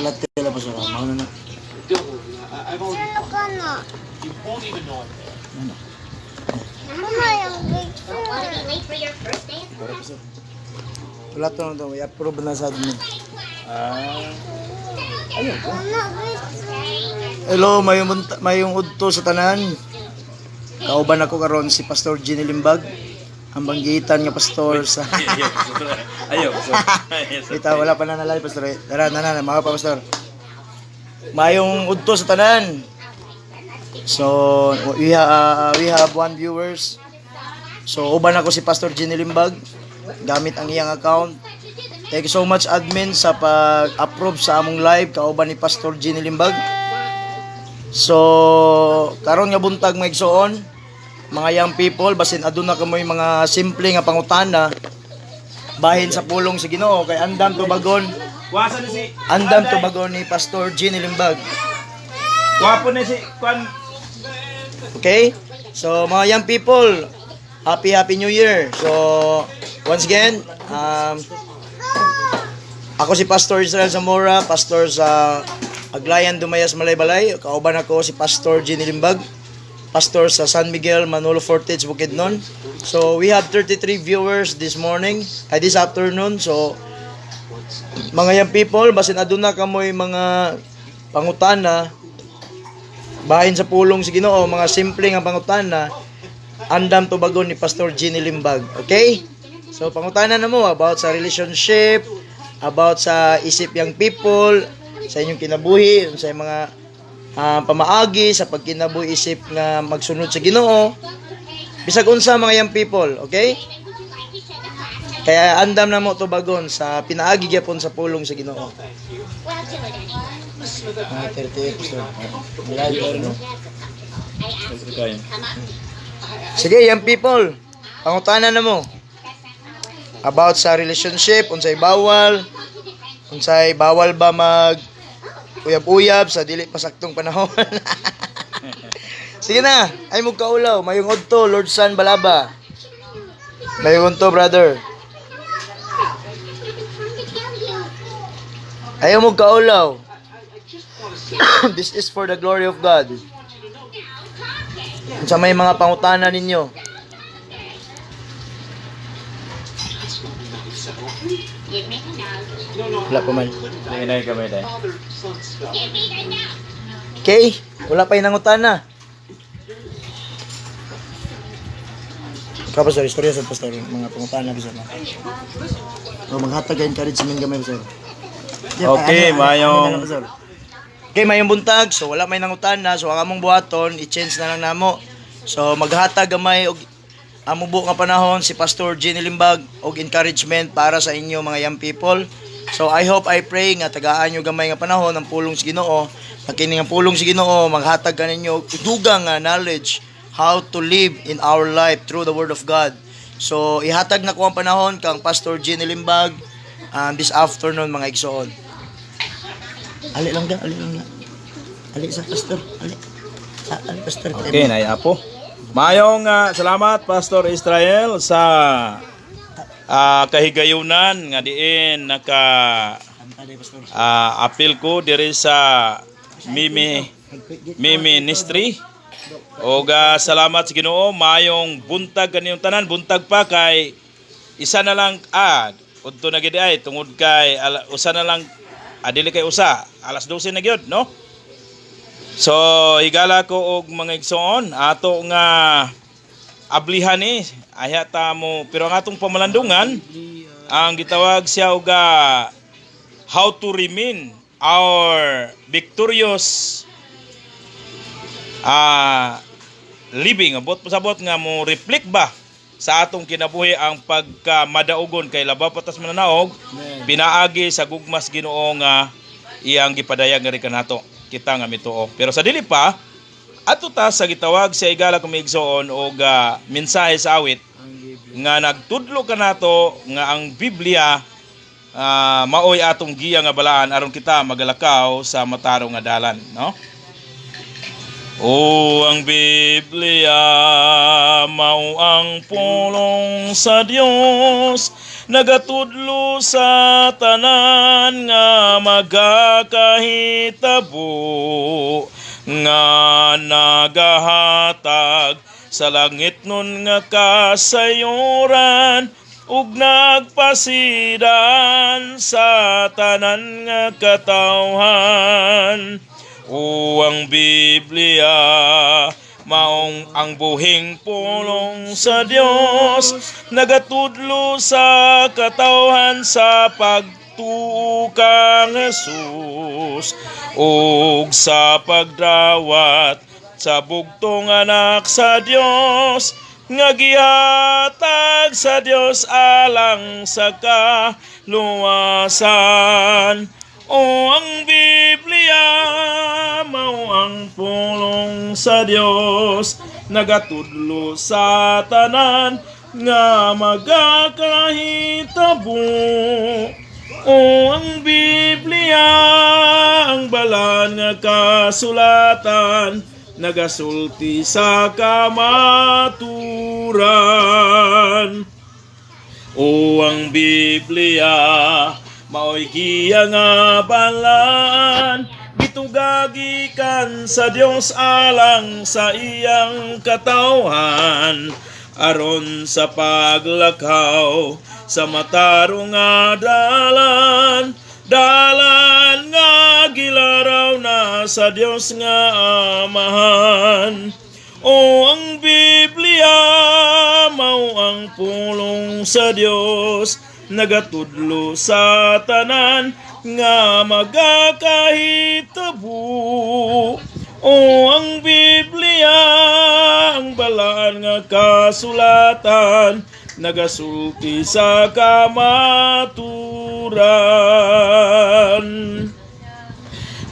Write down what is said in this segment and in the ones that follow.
Ulat tela pa sa mga na. Don't worry, I've already thought. You won't even know I'm there. Ano? Want to be late for your first dance? Para pa sir. Ulat to na to, i-approve na sa admin. Ayun po. Hello, mayong udto sa tanan. Kauban ako karon si Pastor Ginny Limbag. Ang banggitan nga pastor sa Ayaw. Kita wala pa na nalay pastor. Tara na mga pastor. Mayong udto sa tanan. So we have one viewers. So uban ako si Pastor Ginny Limbag gamit ang iyang account. Thank you so much admin sa pag-approve sa among live kauban ni Pastor Ginny Limbag. So karon nga buntag maigsoon mga young people basin aduna kamoy mga simple nga pangutana bahin sa pulong sa Ginoo kay andam tubagon ni Pastor Ginny Limbag. Wapo na si Kwan. Okay? So mga young people, happy New Year. So once again, ako si Pastor Israel Zamora, pastor sa Aglayan Dumayas Malaybalay. Kauban ako si Pastor Ginny Limbag, pastor sa San Miguel Manolo Fortich Bukidnon. So we have 33 viewers this afternoon. So mga young people, basin aduna kamoy mga pangutana bahin sa pulong sa Ginoo, mga simple nga pangutana andam tubagon ni Pastor Ginny Limbag. Okay? So pangutana na mo about sa relationship, about sa isip young people, sa inyong kinabuhi, sa mga pamaagi sa pagkinabuhi isip nga magsunod sa Ginoo. Bisag unsa mga young people, okay? Kaya andam na mo tubagon sa pinaagi gyapon sa pulong sa Ginoo. Well, chill it, Danny. 38 episode. Come on. Sige, young people. Pangutana na mo. About sa relationship, unsay bawal ba mag uyab-uyab sa dili pasaktong panahon. Sige na, ay mo kaulaw, mayong udto Lord San Balaba. Mayong udto brother. Ayaw mo kaulaw. This is for the glory of God. Sa may mga pangutana ninyo. Give me the nose. Wala pa man. Inay kami dahil. Give me the nose. Okay? Wala pa yung nangutana. Pastor, istorya sa pastor. Mga pangutana bisa na. O maghatag ka encouragement gamay pastor. Okay, mayong Okay, mayong buntag. So wala may nangutana. So ang among buhaton, i-change na lang namo. So maghatag gamay og among buok nga panahon si Pastor Ginny Limbag og encouragement para sa inyo mga young people. So I hope, I pray nga tagaan nyo gamay nga panahon ang pulong sa Ginoo. Kini nga pulong sa Ginoo maghatag kaninyo dugang nga knowledge how to live in our life through the word of God. So ihatag na ko ang panahon kang Pastor Ginny Limbag this afternoon mga igsoon. Ali lang ga. Ali sa pastor. Ali pastor. Okay, naiapo. Mayong salamat Pastor Israel sa kahigayunan nga diin naka apil ko diri sa Mimi Ministry. O salamat sa Ginoo, mayong buntag kaniyong tanan, buntag pa kay isa na lang udto na gid ay tungod kay usa na lang adili kay usa alas 12 na gyud no. So higala ko og mga igsoon ato nga ablihan ni ayata mo pero ang atong pamalandungan ang gitawag siya og how to remain our victorious living abot pasabot nga mo reflect ba sa atong kinabuhi ang pagkamadaugon kay labaw patas mananaog pinaagi sa gugmas Ginoo nga iyang gipadayag nga rin kanato kita nga mituo. Pero sa dili pa ato ta sa gitawag sa igala kumigsoon og mensahe sa awit nga nagtudlo kanato nga ang Biblia maoy atong giya nga balaan aron kita magalakaw sa matarong nga dalan, no? Ang Biblia mao ang pulong sa Dios nagatudlo sa tanan nga magakahitabo, nga nagahatag sa langit nun nga kasayuran, ug nagpasidan sa tanan nga katawhan. O ang Biblia, maong ang buhing pulong sa Dios, nagatudlo sa katawhan sa pagtuo kang Jesus, ug sa pagdawat sa bugtong anak sa Dios, nga gihatag sa Dios alang sa kaluwasan. O ang Biblia, mao ang pulong sa Dios, nagatudlo sa tanan nga magakahitabo. O ang Biblia, ang balan nga kasulatan, nagasulti sa kamaturan. O ang Biblia, mao'y giya nga balan, gitugagikan sa Dios alang sa iyang katawhan, aron sa paglakaw sa matarong nga dalan, dalan nga gilaraw na sa Dios nga Amahan. O ang Biblia, mao ang pulong sa Dios, nagatudlo sa tanan nga magakahitabo. O ang Biblia, ang balaan nga kasulatan, nagasulti sa kamaturan.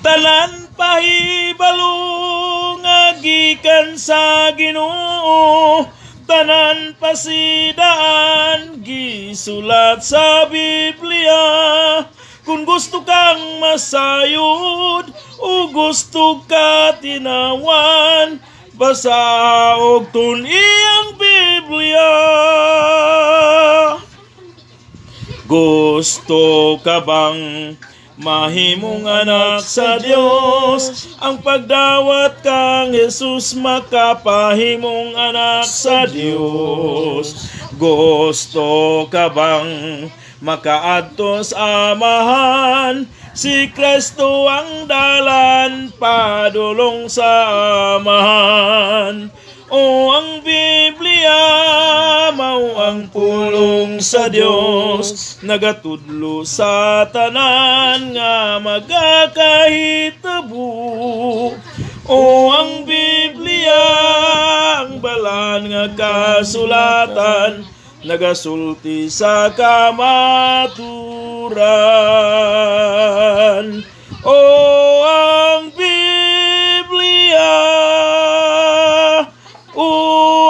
Tanan pahibalo nga gikan sa Ginoo, tanan pasidaan gisulat sa Biblia. Kung gusto kang masayod o gusto ka tinawan, basa og tun-i ang Biblia. Gusto ka bang mahimong anak sa Dios? Ang pagdawat kang Jesus makapahimong anak sa Dios. Gusto ka bang makaadto sa Amahan? Si Kristo ang dalan padulong sa Amahan. O ang Biblia, mao ang pulong sa Dios, nagatudlo sa tanan nga magakahitabo. O ang Biblia, ang balan nga kasulatan, nagasulti sa kamaturan. O ang Biblia, o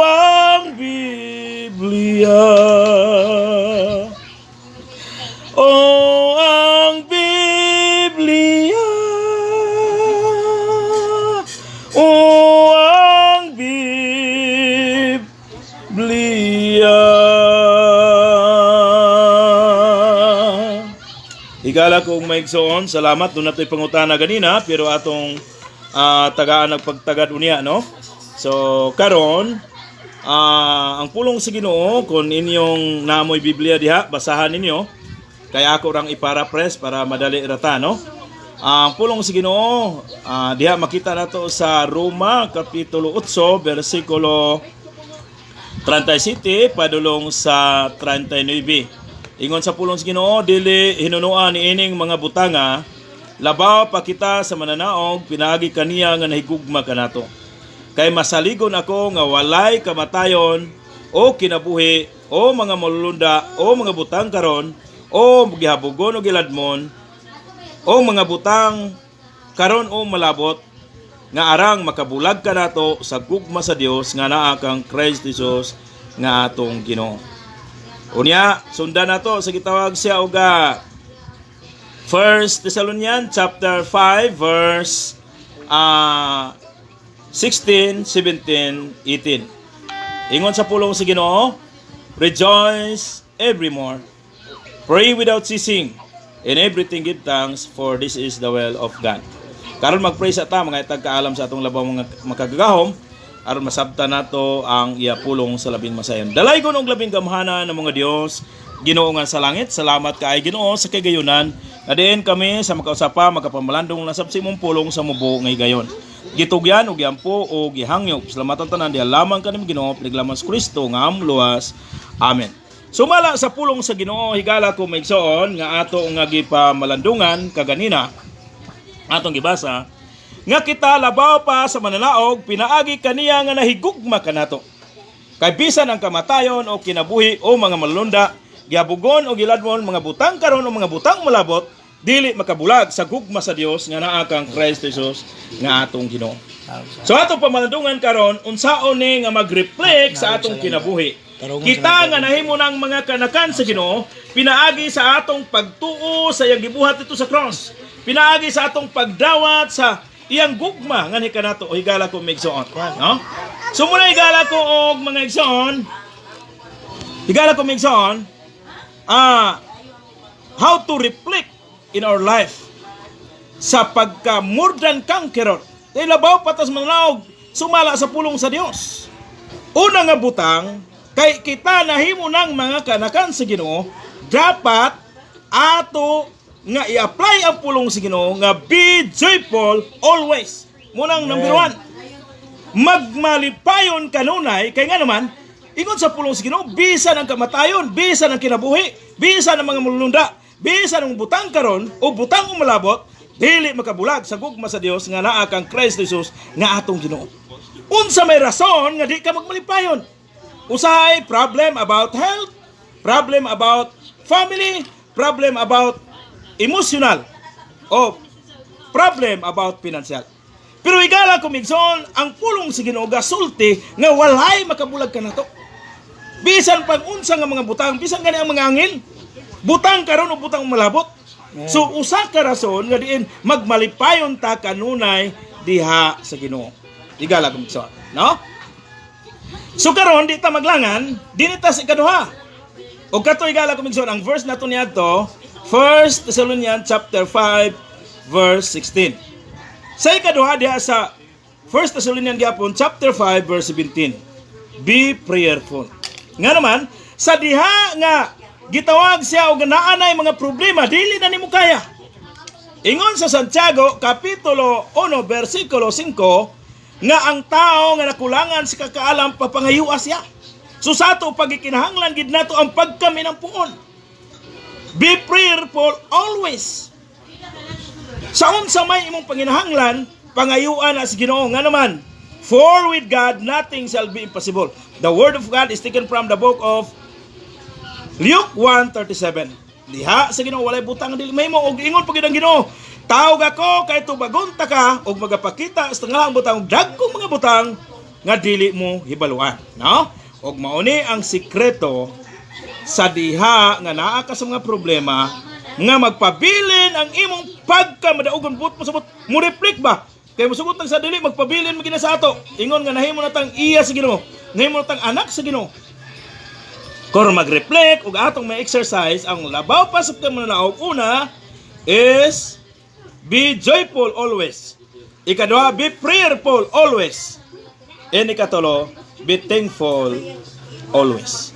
ang Biblia, o ang Biblia, o ang Biblia. Higala kong maigsoon, salamat doon nato'y pangutana ganina, pero atong tagaan nagpagtagad unya, no? So, karon ang pulong sa Ginoo, kung inyong naamoy Biblia diha, basahan ninyo. Kaya ako rang iparaphrase para madali rata, no? Ang pulong sa Ginoo, diha makita nato sa Roma, Kapitulo 8, versikulo 37, padulong sa 39. Ingon sa pulong sa Ginoo, dili hinunuan ni ining mga butanga, labaw pa kita sa mananaog, pinagi kaniya nga nahigugma kanato. Kay masaligon ako nga walay kamatayon o kinabuhi o mga malulunda o mga butang karon o gihabugon o giladmon o mga butang karon o malabot nga arang makabulag ka nato sa gugma sa Dios nga naa kang Christ Jesus nga atong Ginoo. Unya sundan nato sa gitawag siya og 1 Thessalonians chapter 5 verse 16, 17, 18. Ingon sa pulong sa Ginoo, rejoice evermore. Pray without ceasing. In everything give thanks, for this is the will of God. Karon mag-pray sa ta, mga itagkaalam sa atong labaw mga makagagahom, aron masabta nato ang iya pulong sa labing masayon. Dalay ko ng labing gamhanan ng mga Dios, Ginoo nga sa langit. Salamat kaay Ginoo sa kagayunan. Nadiin kami sa makausapa, magkapamalandong nasab sa imong pulong sa mubo ngay gayon. Gitugyan og yampo o gihangyop. Salamatan tanan di lamang kanim Ginoo, pinaglaman sa Kristo nga amluwas. Amen. Sumala sa pulong sa Ginoo, higala ko maigsoon nga ato nga gipamalandungan kaganina. Atong gibasa nga kita labaw pa sa mananaog, pinaagi kaniya nga nahigugma kanato. Kay bisan ang kamatayon o kinabuhi o mga malunda, giabugon o giladmon mga butang karon o mga butang malabot, dili makabulag sa gugma sa Dios nga naa kang Kristo Jesus nga atong Ginoo. So atong pamalandungan karon unsaon ni nga mag-reflect sa atong kinabuhi. Kita nga nahimo ng mga kanakan sa Ginoo, pinaagi sa atong pagtuo sa iyang gibuhat dito sa cross. Pinaagi sa atong pagdawat sa iyang gugma nga ni kanato o higala ko migsoon, no? So muna higala ko og mga igsoon. Higala ko migsoon. How to reflect in our life sa pagka more than conqueror. Tay labaw patas manlaog sumala sa pulong sa Dios. Una nga butang kay kita nahimo ng mga kanakan sa Ginoo, dapat ato nga i-apply ang pulong sa Ginoo nga be joyful always. Munang number 1. Magmalipayon kanunay kay nga naman ingon sa pulong sa Ginoo, bisan ang kamatayon, bisan ang kinabuhi, bisan ang mga mulunda, bisan ang butang karon o butang umalabot, dili makabulag sa gugma sa Dios nga naa kang Kristo Jesus nga atong Ginoo. Unsa may rason nga di ka magmalipayon? Usahay problem about health, problem about family, problem about emotional, o problem about financial. Pero igala kumigson, ang pulong sa Ginoo gasulti nga walay makabulag kanato. Bisan pag unsa nga mga butang, bisan gani ang mga angin, butang karon o butang malabot. So usa ka rason nga diin magmalipayon ta kanunay diha sa Ginoo. Igala kumigson, no? So karon di ta maglangan, dinhi ta sa ikaduha. Og kato igala kumigson ang verse nato niadto, 1 Thessalonians chapter 5 verse 16. Sa ikaduha diha sa 1 Thessalonians gyapon chapter 5 verse 17. Be prayerful. Nga naman sa diha nga gitawag siya og naanay mga problema dili na nimo kaya. Ingon sa Santiago kapitulo 1 bersikulo 5 nga ang tao nga nakulangan sa kakaalam papangayua siya. So sa ato pagkikinahanglan gid nato ang pagkaminampuon. Be prayerful always. Sa unsa may imong panginahanglan, pangayuan na sa Ginoo nga naman. For with God nothing shall be impossible. The word of God is taken from the book of Luke 1:37. Diha sa Ginoo walay butang dili mahimo og ingon pagid ang Ginoo. Tawag ako kay tubagon ta ka og magapakita sa tangalang butang dagkong mga butang nga dili mo hibaluan, no? Og mauni ang sikreto sa diha nga naa ka sa mga problema nga magpabilin ang imong pagkamadaugon but mo reflect ba kay mosugot tang sa dili magpabilin mo gina sa ato ingon nga nahimo na tang iya sa Ginoo, nahimo na tang anak sa Ginoo. Kung mag-reflect ug atong may exercise ang labaw pa sa pagkamananaog, una is be joyful always. Ikaduha, be prayerful always. And ikatulo, be thankful always.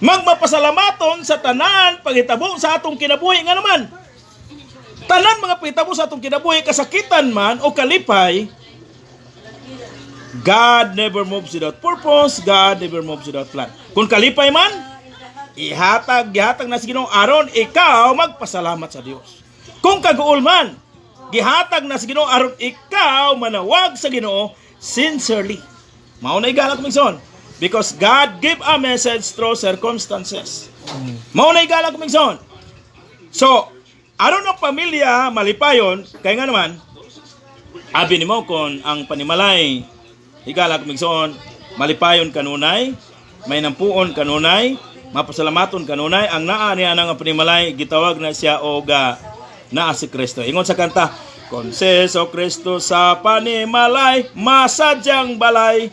Magmapasalamaton sa tanan paghitabo sa atong kinabuhi nga naman. Tanan mga paghitabo sa atong kinabuhi, kasakitan man o kalipay, God never moves without purpose, God never moves without plan. Kung kalipay man, ihatag na sa Ginoo aron ikaw magpasalamat sa Dios. Kung kaguol man, gihatag na sa Ginoo aron ikaw manawag sa Ginoo sincerely. Mao na igala kumigson. Because God give a message through circumstances. Mao na igala kumigson. So, aron ang pamilya malipayon, kaya nga naman, abi ni mo kon ang panimalay, higala kumigson, malipayon kanunay, may nampuon kanunay, mapasalamaton kanunay, ang naa niya nga panimalay, gitawag na siya o naa si Kristo. Ingon sa kanta, Konseso Kristo sa panimalay, masadyang balay,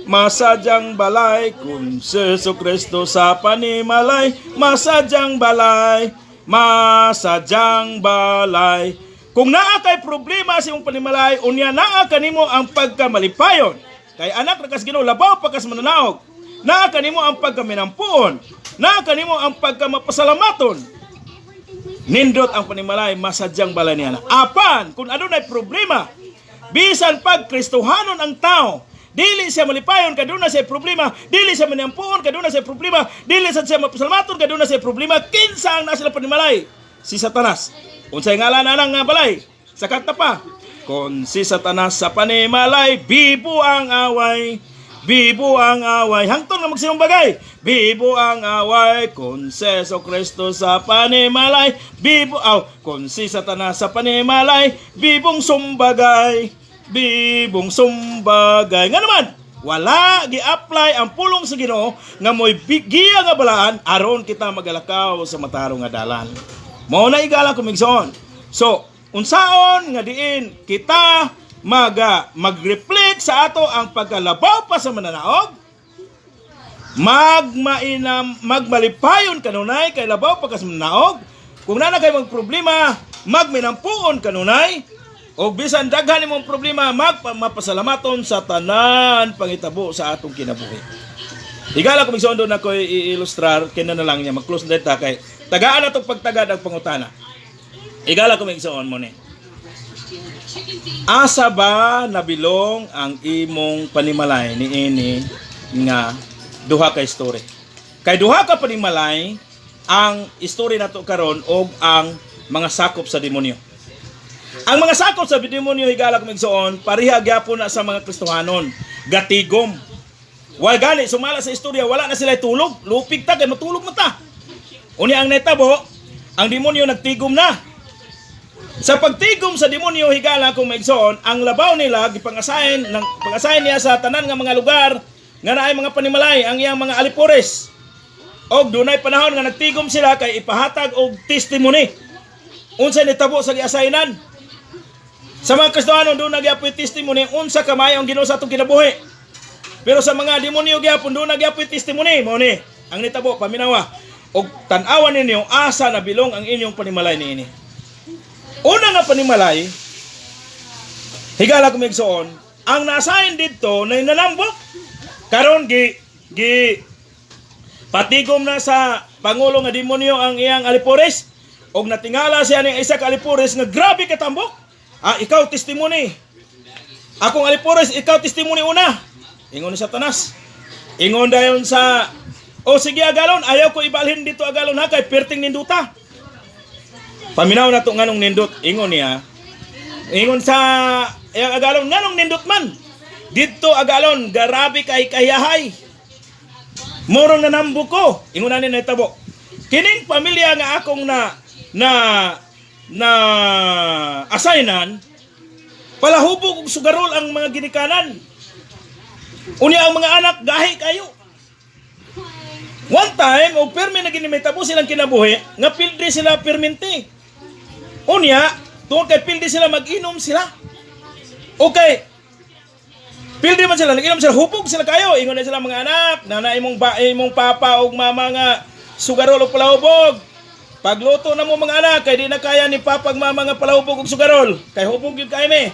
masadyang balay, kung si Jesu Kristo sa panimalay, masadyang balay, masadyang balay. Kung naa kay problema sa imong panimalay, unya naa kanimo ang pagkamalipayon. Kay anak na kas Ginoo, labaw pagkas mananaog. Naa kanimo ang pagkaminampuon. Naa kanimo ang pagkamapasalamaton. Nindot ang panimalay, masadyang balay niya. Apan, kung ano na problema, bisan pag Kristohanon ang tao, dili siya malipayon, kaduna siya problema, dili siya manampuon, kaduna siya problema, dili siya mapasalamaton, kaduna siya problema, kinsa ang nasa panimalay? Si Satanas. Unsay ngalan na nga balay? Sa kanta pa, kung si Satanas sa panimalay, bibo ang away. Bibo ang away. Hangtod nga magsimong bagay. Bibo ang away. Kung si Jesu Kristo sa panimalay. Bibo aw. Kung si Satanas sa panimalay. Bibong sumbagay. Bibong sumbagay. Nga naman, wala gi-apply ang pulong sa Ginoo nga mo'y giya nga balaan aron kita magalakaw sa matarong nga dalan. Mao na igala kumigsoon. So, unsaon nga diin kita mag-reflect sa ato ang pagkalabaw pa sa mananaog, magmalipayon kanunay kay labaw pa sa mananaog, kung nana kay magproblema, magminampuon kanunay, o bisan daghan imong problema, mapasalamaton sa tanan pangitabo sa atong kinabuhi. Igala kung igsoon doon ako i-illustrar, kina na lang niya, mag-close na dito kay tagaan na itong pagtagad ang pangutana. Igala kung igsoon mo ni. Asa ba nabilong ang imong panimalay ni ini nga duha ka story? Kay duha ka panimalay ang story nato karon og ang mga sakop sa demonyo. Ang mga sakop sa demonyo higala kung igsoon pareha gyapon na sa mga Kristohanon, gatigom. Wa gani sumala sa istorya wala na sila tulog, lupig ta kay matulog man ta. Unya ang netabo, ang demonyo nagtigom na. Sa pagtigom sa demonyo higala kung maigsoon, ang labaw nila gipangasahin niya sa tanan nga mga lugar nga naay mga panimalay ang iyang mga alipores. Og dunay panahon nga nagtigom sila kay ipahatag og testimony. Unsa nitabo sa giasaynan? Sa mga Kristohanon doon nagyapoy testimony unsa kamay ang Ginoo sa atong kinabuhi. Pero sa mga demonyo gyapon doon nagyapoy testimony mo ni ang nitabo paminawa. Og tan-awan ninyo asa nabilong ang inyong panimalay niini. Una nga panimalay, higala kumigsoon, ang nasahin dito na inalambok. Karon patigom na sa pangulo nga demonyo ang iyang alipores. Og natingala siya ng isa ka alipores nga grabe katambok. Ikaw testimony. Akong alipores, ikaw testimony una. Ingon ni Satanas. Ingon dayon sa, sige agalon, ayaw ko ibalhin dito agalon ha, kay perting ninduta. Paminaw na to nganong nindot, ingon niya. Ingon sa agalon nganong nindot man. Dito agalon garabi kay kayahay. Moro na nambo ko. Ingon na ni natabo. Kining pamilya nga akong na assignan palahubog og sugarol ang mga ginikanan. Unya ang mga anak gahi kayo. One time, o permi na ginimita po silang kinabuhi, nga pildi sila perminti. Unya, tungkol kay pildi sila, mag-inom sila. Okay. Pildi man sila, nag-inom sila, hupog sila kayo. Ingon na sila mga anak, nana imong papa o mama nga sugarol o palahubog. Pagluto na mo mga anak, kay di na kaya ni papa ag mama nga palahubog o sugarol. Kay hubog yun kayo me.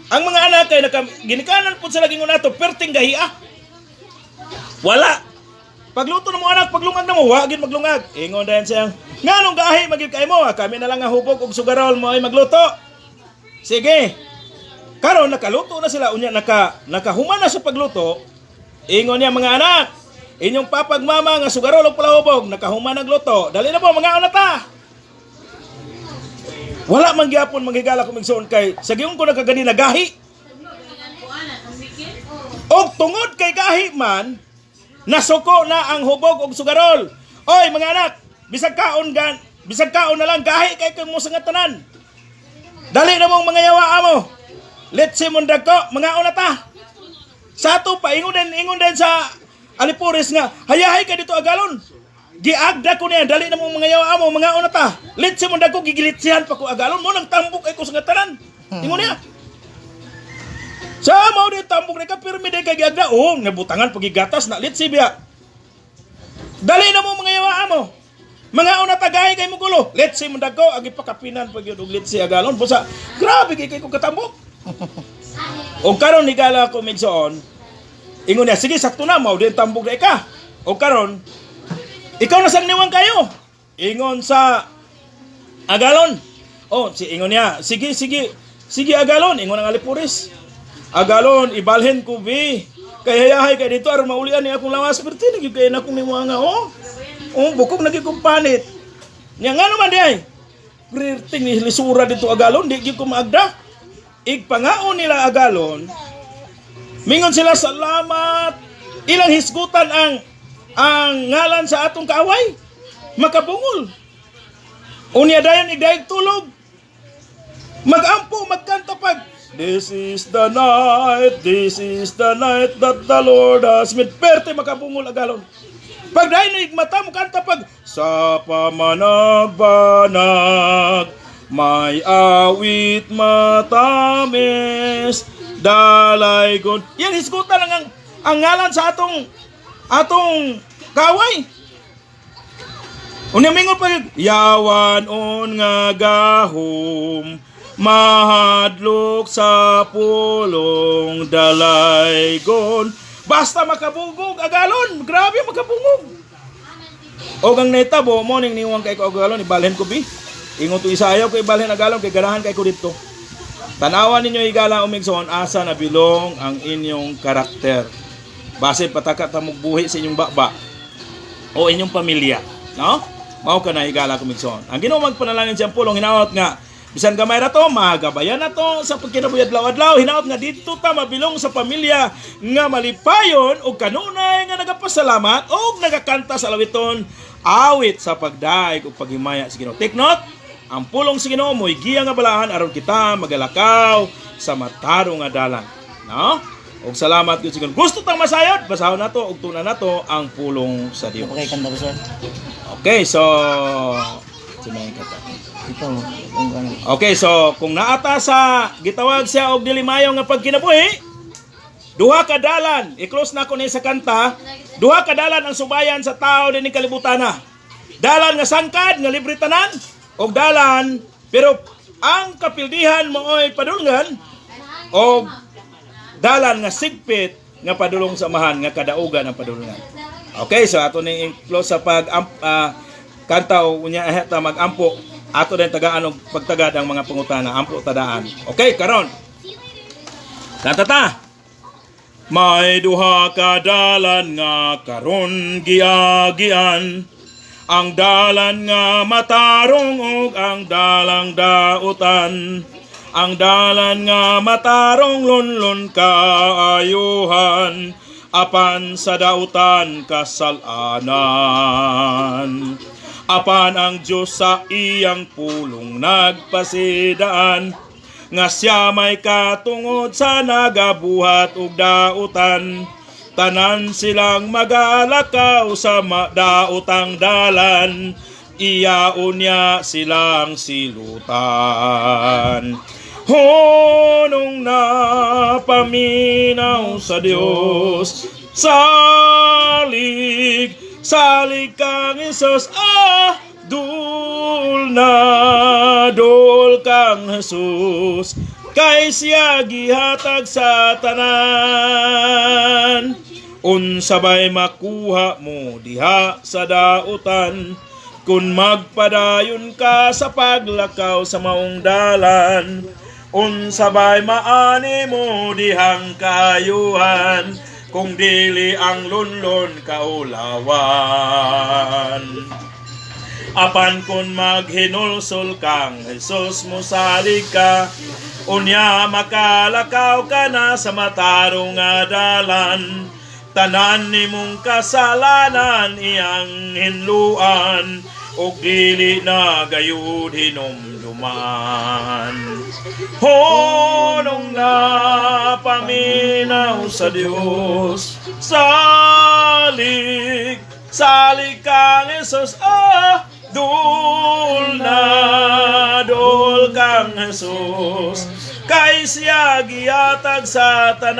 Ang mga anak kay ginikanan po sila gingon nato, perting gahiya. Wala. Pagluto na mo anak, paglungag na mo, wagin maglungag. Ingon dayan siyang, nganong gahi magil kay mo, kami na lang nga hubog og sugarol mo ay magluto. Sige. Karon nakaluto na sila, unya nakahuman na sa pagluto. Ingon niya mga anak, inyong papag mama nga sugarol og palahubog, nakahuman nagluto. Dali na po mga anak ta. Wala man gyapon manghigala kumigsoon kay sa giyon ko nagkagani na gahi. Og tungod kay gahi man, nasuko na ang hubog og sugarol. Oy mga anak, bisag kaon na lang gahi kay kang mo sa tanan. Dali na mong mga yawa mo. Let's mundag ko, mga una ta. Sa ato pa ingon din sa alipores nga, hayahay ka dito agalon. Giagda ko niya, dali na mong mga yawa mo, mga una ta. Let's mundag ko gigilitsihan pa ko agalon mo nang tambok ay ko sa tanan. Ingon niya. Sa mao di tambok ni ka pirmi di kay giagda. Oh, nabutangan pagigatas na litsi biya. Dali na mo mga yawa mo. Mga una tagay kay mo gulo. Litsi mo dagko agi pakapinan pag yun og litsi agalon. Busa, grabe kay ko katambok. O karon ni gala ko migsoon. Ingon niya, sige sakto na mao di tambok na ka. O karon, ikaw na sang niwang kayo. Ingon sa agalon. Oh, si ingon niya, sige agalon, ingon ang alipuris. Agalon, ibalhin ko bi. Kaya yahay kay dito aron maulian ni akong lawas perti nagi kay na akong niwanga oh. Oh, bukog nagi kong panit. Nya ngano man di ay? Perting ni lisura dito agalon, di gyud ko maagda. Igpangaon nila agalon. Mingon sila salamat. Ilang hisgutan ang ngalan sa atong kaaway. Makabungol. Unya dayon igdayeg tulog. Magampo, magkanta pag This is the night that the Lord has made. Perte makabungol agalon. Pag dayon igmata mo kanta pag sa pamanagbanag may awit matamis dalaygon. Yan hisgutan lang ang ngalan sa atong kaway. Unya mingon pag yawan on nga gahom mahadlok sa pulong dalaygon. Basta makabungog agalon, grabe makabungog. Og ang naitabo mo ning niwang kay ko agalon ibalhin ko bi. Ingon to isayaw ko ibalhin agalon kay ganahan kay ko dito. Tanawan ninyo igala umigsoon asa na bilong ang inyong karakter. Base pataka ta buhi sa inyong baba o inyong pamilya, no? Mao ka na igala kumigsoon. Ang Ginoo magpanalangin siyang pulong hinaot nga bisan gamay ra to, magabayan na to sa pagkinabuhi adlaw-adlaw. Hinaot nga dito ta mabilong sa pamilya nga malipayon o kanunay nga nagapasalamat o nagakanta sa lawiton awit sa pagdaig o paghimaya sa Ginoo. Take note, ang pulong sa Ginoo mo'y giya nga balahan aron kita magalakaw sa matarong nga dalan. No? Og salamat gyud sa Ginoo. Gusto tang masayod, basahon nato og tunan nato ang pulong sa Dios. Okay, kanta ba sir? Okay, so sumay kata. Okay, so kung naata sa gitawag siya og dili maayo nga pagkinabuhi, duha ka dalan, i-close na ko ni sa kanta, duha ka dalan ang subayan sa tao dinhi kalibutan na. Dalan nga sangkad nga libre tanan, og dalan pero ang kapildihan mo oy padulngan og dalan nga sigpit nga padulong samahan nga kadaugan ang padulngan. Okay, so ato ni close sa kanta o unya ta magampo. Ato din tagaan og pagtagad ang mga pangutana, ampo tadaan. Okay, karon. Kanta ta. May duha ka dalan nga karon giagian. Ang dalan nga matarong ug ang dalang dautan. Ang dalan nga matarong lunlon kaayuhan. Apan sa dautan kasalanan. Apan ang Diyos sa iyang pulong nagpasidaan, nga siya may katungod sa nagabuhat ug dautan. Tanan silang magalakaw sa dautang dalan, iyaon niya silang silutan. Honong napaminaw sa Diyos, salig kang Isus, dul kang Jesus, kay siya gihatag sa tanan. Unsabay makuha mo diha sa dautan, kung magpadayon ka sa paglakaw sa maong dalan. Unsabay maani mo dihang kayuhan, kung dili ang lunlon kaulawan. Apan kung maghinulsol kang Jesus mo salig ka, unya makalakaw ka na sa matarong nga dalan. Tanan nimong kasalanan iyang hinluan, ug dili na gayud hinumduman. Honong napaminaw sa Dios, salig kang Jesus, dul kang Jesus, kay siya gihatag sa tanan.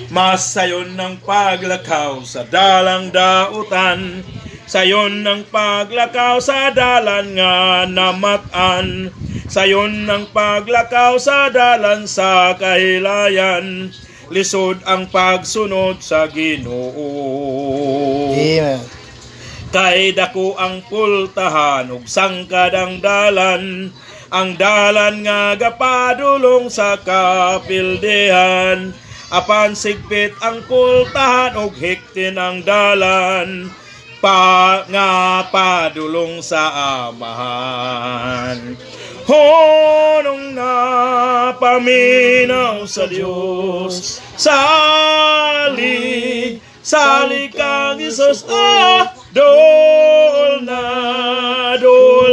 Mas sayon ng paglakaw sa dalang dautan, sayon ng paglakaw sa dalan nga namatan, sayon ng paglakaw sa dalan sa kahilayan, lisod ang pagsunod sa Ginoo. Amen. Kay dako ang pultahan ug sangkad ang dalan nga gapadulong sa kapildehan, apan sigpit ang pultahan ug hiktin ang dalan nga padulong sa amahan. Honong na paminaw sa Dios, salig kang Isus, dol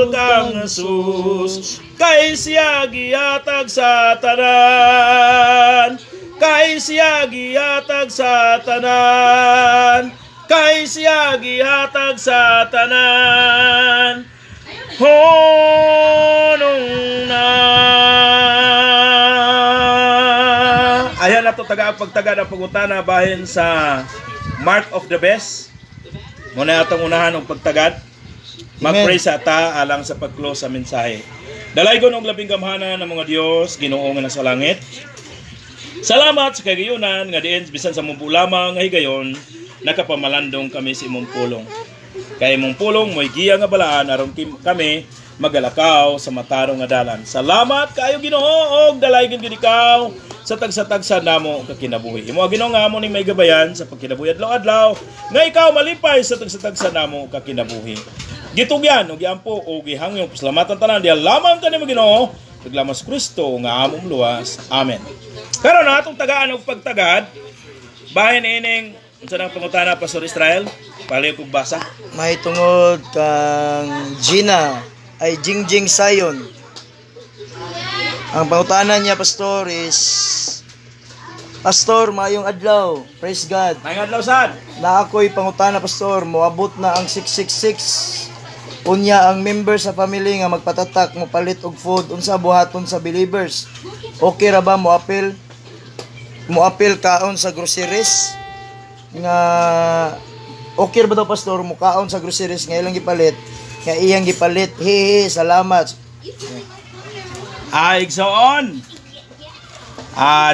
kang Jesus, kay siya gihatag sa tanan, kay siya gihatag sa tanan, kay siya gihatag sa tanan. Honong na. Ayan na to pagtagad ang pagutana bahin sa Mark of the Best. Muna atong unahan og pagtagad. Mag-pray sa ta alang sa pag-close sa mensahe. Dalaygon og labing gamhanan ng mga Dios, Ginoo nga nasa langit. Salamat sa kagayunan nga diin bisan sa mumpu lamang nga higayon nakapamalandong kami sa imong pulong. Kay imong pulong mo'y giya nga balaan aron kami magalakaw sa matarong nga dalan. Salamat kayo Ginoo og dalaygon gid ikaw sa tagsa-tagsa namo ka kinabuhi. Imo Ginoo nga amo ning may gabayan sa pagkinabuhi adlaw-adlaw nga ikaw malipay sa tagsa-tagsa namo ka kinabuhi. Gitugyan og giampo og gihangyo pasalamatan tanan diha lamang kanimo Ginoo ug lamang sa Kristo nga among luwas. Amen. Karon na atong tagaan og pagtagad bahin ining unsa nang pangutana Pastor Israel? Paliw kog basa. May tungod kang Gina ay Jingjing Sayon. Ang pangutanan niya, Pastor, is Pastor, mayong adlaw. Praise God. Mayong adlaw sad. Na ako'y pangutana, Pastor, moabot na ang 666. Unya ang member sa family nga magpatatak mo palit og food unsa buhaton sa believers. Okay ra ba mo apil kaon sa groceries nga okay ra ba daw Pastor mo kaon sa groceries nga ilang gipalit nga iyang gipalit. Salamat. Igsoon.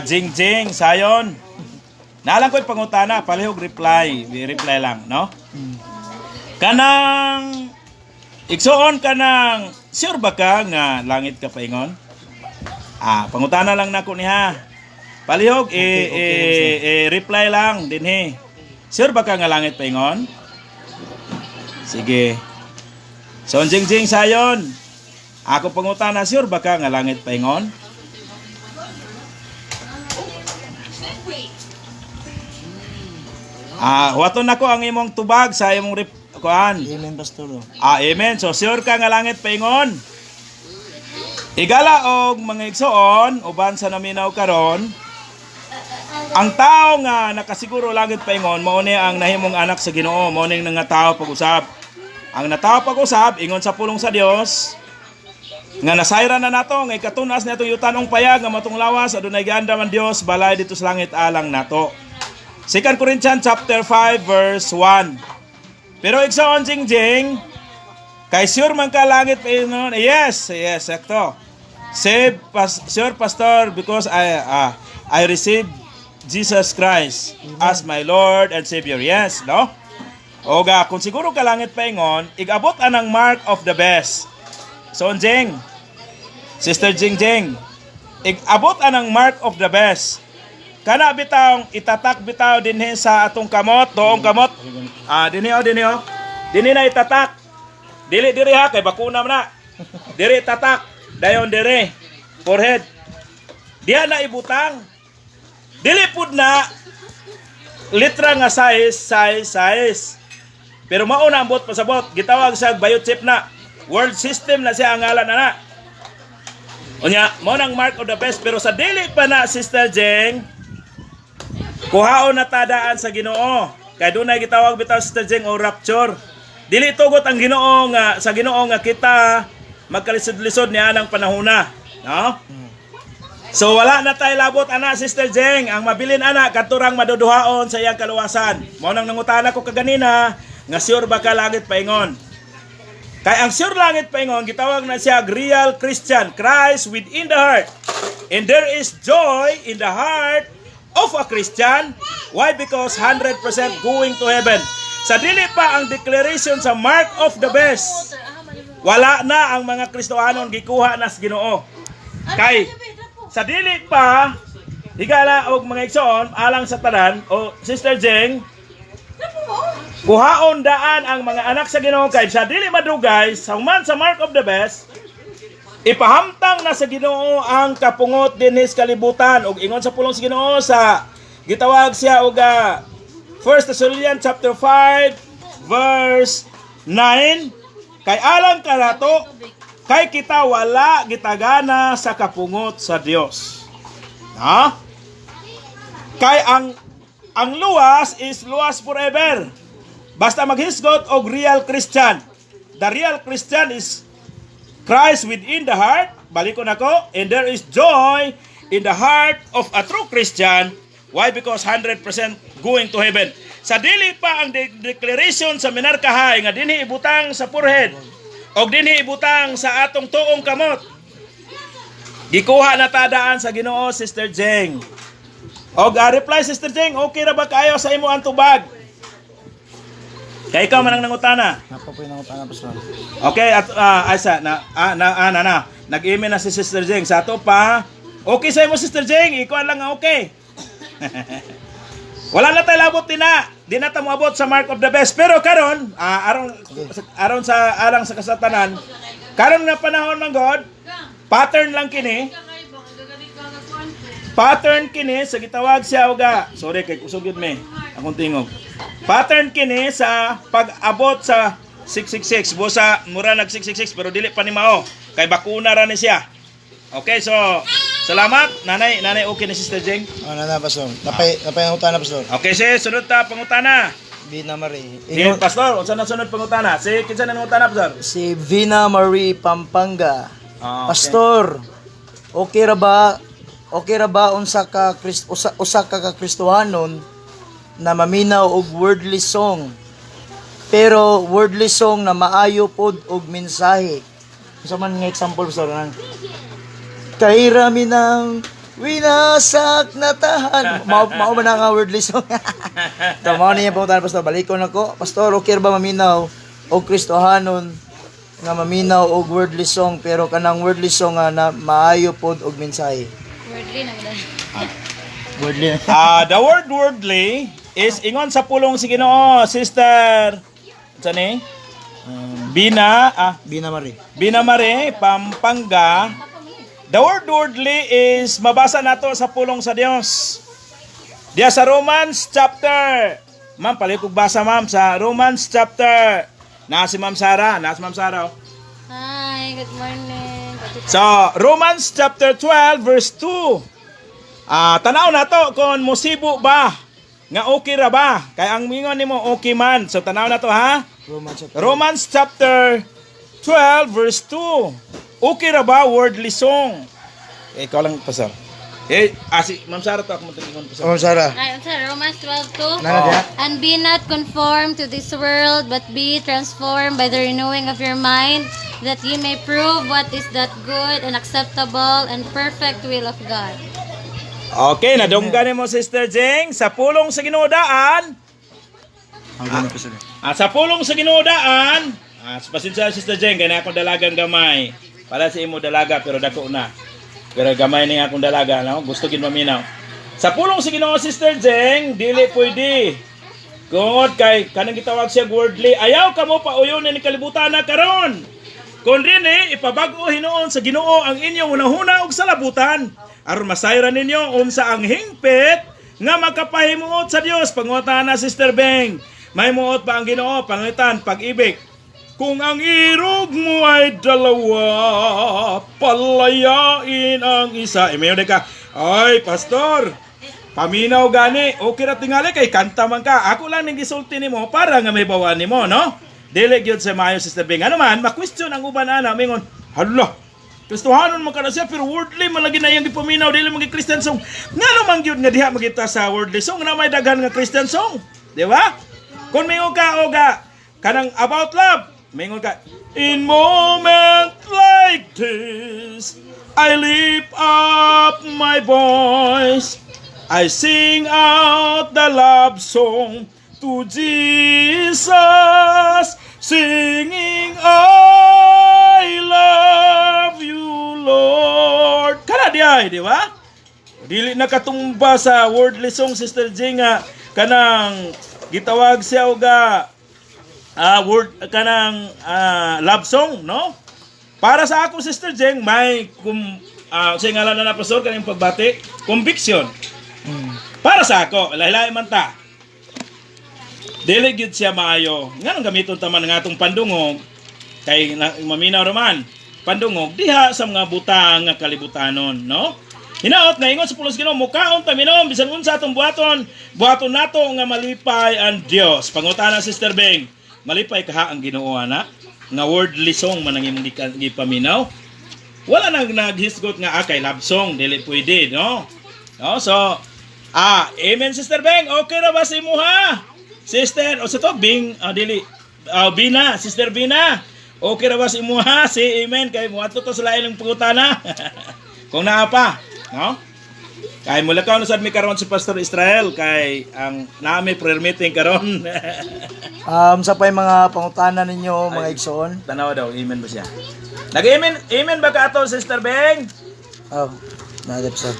Jingjing sayon. Naalang ko'y pangutana, palihog reply. Reply lang, no? Kanang igsoon kanang sure ba ka nga langit ka paingon? Pangutana lang nako niha. Palihog reply lang dinhi. Sure ba ka nga langit paingon? Sige. So Jingjing sayon. Ako pangutana, sure ba ka nga langit paingon? Waton nako ang imong tubag sa imong kuan. Amen, Pastor. Amen. So sure ka nga langit paingon? Igala og mga igsoon uban sa naminaw karon. Ang tao nga nakasiguro langit paingon mao ni ang nahimong anak sa Ginoo, mao ning nga tao pag-usab. Ang natawo pag-usab ingon sa pulong sa Dios nga nasayra na nato nga ikatunas nato yutanong payag nga matong lawas adunay giandam ang Dios balay dito sa langit alang nato. 2 Corinthians chapter 5 verse 1. Pero igsoon Jingjing kay sure man ka langit paingon. Yes, sakto. Sure Pastor because I received Jesus Christ as my Lord and Savior. Yes, no? Oga, kung siguro ka langit paingon, igabot anang mark of the best. So, Jing, Sister Jingjing, igabot anang mark of the best. Kana bitaw, itatak bitaw dinhi sa atong kamot, doong kamot. Dinhi o. Dinhi na itatak. Dili ha, kay bakuna na. Diri tatak. Dayon diri. Forehead. Diha na ibutang. Dili pud na litra nga size. Pero mauna ang bot pasabot. Gitawag sa biochip na. World system na siya ang ngalan na. Unya, mo nang mark of the best. Pero sa dili pa na, Sister Jeng, kuhaon na tadaan sa Ginoo. Kaya doon na gitawag bitaw Sister Jeng o rapture. Dili tugot ang Ginoo nga sa Ginoo nga kita magkalisod-lisod niya ng panahona, no? So wala na tayo labot ana Sister Jeng, ang mabilin ana katurang maduduhaon sa iyang kaluwasan. Mao nang nangutana ko kaganina nga sure ba ka langit paingon. Kay ang sure langit paingon gitawag na siya real Christian, Christ within the heart. And there is joy in the heart of a Christian. Why? Because 100% going to heaven. Sa dili pa ang declaration sa mark of the beast, wala na ang mga Kristohanon gikuha na sa Ginoo. Kay sa dili pa higala og mga igsoon alang sa tanan o Sister Jeng, kuhaon daan ang mga anak sa Ginoo kay sa dili madugay sa human sa mark of the beast, ipahamtang na sa Ginoo ang kapungot dinhi sa kalibutan ug ingon sa pulong sa Ginoo sa gitawag siya og 1 Thessalonians chapter 5 verse 9, kay alang kanato kay kita wala gitagana sa kapungot sa Dios. Ha? Kay ang luwas is luwas forever. Basta maghisgot og real Christian. The real Christian is Christ within the heart. Balikon ako, and there is joy in the heart of a true Christian. Why? Because 100% going to heaven. Sa dili pa ang declaration sa minarkahay nga dinhi ibutang sa forehead og dinhi ibutang sa atong tuong kamot, gikuha na tadaan sa Ginoo Sister Jeng. Og reply Sister Jeng, okay ra ba kayo sa imo ang tubag? Kay ikaw man ang nangutana. Napapoy nangutana Pastor. Okay, at asa na nag-email na si Sister Jeng sa ato pa. Okay sa imo Sister Jeng, ikaw lang nga okay. Wala na tayo labot di na ta moabot sa mark of the beast. Pero karon aron sa alang sa kasatanan, karon nga panahon man God, pattern lang kini. Pattern kini sa gitawag siya uga. Sorry kay kusog yun me. Akong tingog. Pattern kini sa pag-abot sa 666. Busa mura nag 666 pero dili pa ni mao kay bakuna ra ni siya. Okay, so salamat. Nanay okay ni Sister Jeng? Nana Pastor. Napay nangutana Pastor. Okay, sunod ta pangutana. Vina Marie. Pastor, unsa na sunod pangutana? Kinsa na nangutana Pastor? Si Vina Marie Pampanga. Okay. Pastor, okay ra ba unsa ka Kristohanon na maminaw og wordly song? Pero wordly song na maayo pod og mensahe. Unsa man nga example Pastor nang kay rami ng winasak na tahan. Mao man nga wordly song. Tama niya pangutana Pastor. Balikon ako. Pastor, okay ra ba maminaw og Kristohanon nga maminaw og wordly song pero kanang wordly song nga na maayo pod og mensahe? Wordly na mo. Wordly. The word wordly is ingon sa pulong si Ginoo, Sister ni Bina Marie Pampanga. The word wordly is mabasa nato sa pulong sa Dios. Diya sa Romans chapter. Ma'am, palikog basa ma'am sa Romans chapter. Si Ma'am Sara. Oh. Hi, good morning. So, Romans chapter 12 verse 2. Tanaw na to kung musibo ba nga okay ra ba? Kay ang mingon nimo okay man. So tanaw na to ha. Romans chapter 12 verse 2. Okay ra ba wordly song? Ikaw lang Pastor. Si Ma'am Sara to ako matingon Pastor. Oh, Sara. Ay, Romans 12:2. Nana And be not conformed to this world, but be transformed by the renewing of your mind, that ye may prove what is that good and acceptable and perfect will of God. Okay, nadunggan mo Sister Jeng sa pulong sa Ginoo daan. Sa pulong sa Ginoo daan. Pasensya Sister Jeng, kay na akong dalagang gamay. Para sa imo dalaga pero dako na. Pero gamay ni akong dalaga, no? Gusto gid maminaw. Sa pulong sa Ginoo Sister Jeng, dili pwede. Kungod kay kanang gitawag siya wordly, ayaw kamo pauyon ni kalibutan na karon. Kun dinhi ipabag-o hinuon sa Ginoo ang inyong unahuna og salabutan aron masayran ninyo unsa ang hingpit nga makapahimuot sa Dios. Pangutan na Sister Beng. May muot pa ang Ginoo pangitan pag-ibig. Kung ang irog mo ay dalawa, palayain ang isa. Mayon ka, ay pastor, paminaw gani, okay ra tingali kay kanta man ka. Ako lang ning gisulti nimo para nga may bawan nimo, no? Dili gyud sa maayo Sister Beng. Ano man, ma-question ang uban ana mingon, Hala, Kristohanon man kana siya pero worldly man lagi na iyang gipaminaw dili man Christian song. Nga naman gyud nga diha magita sa worldly song na may daghan nga Christian song. Di ba? Kung mingon ka oga kanang about love, mingon ka in moment like this I lift up my voice, I sing out the love song to Jesus, singing I love you Lord. Kana di ba? Dili nakatumba sa wordly song Sister J nga kanang gitawag siya oga word kanang love song, no? Para sa ako Sister J may sa ngalan na pastor kanang pagbati, conviction. Para sa ako, lahi-lahi man ta. Dili gyud siya maayo. Nga gamiton ta man nga atong pandungog kay maminaw raman. Pandungog diha sa mga butang nga kalibutanon, no? Hinaot nga ingon sa pulos Ginoo, mukaon ta minom bisan unsa atong buhaton nato nga malipay ang Dios. Pangutana Sister Beng, malipay kaha ang Ginoo ana? Nga wordly song man ang imong gipaminaw? Wala nang naghisgot nga kay love song, dili pwede, no? No, so amen Sister Beng, okay ra ba sa imuha? Sister, o sa to Bing, Bina, Sister Bina. Okay ra ba sa imuha? Si amen kay mo ato to sa lain ng pangutana. Kung naa pa, no? Kay mula ka na sad mi karon si Pastor Israel kay ang naami prayer meeting karon. Sa pay mga pangutana ninyo, mga igsoon. Tanaw daw, amen ba siya? Nag-amen, amen ba ka ato Sister Beng? Nadip sir.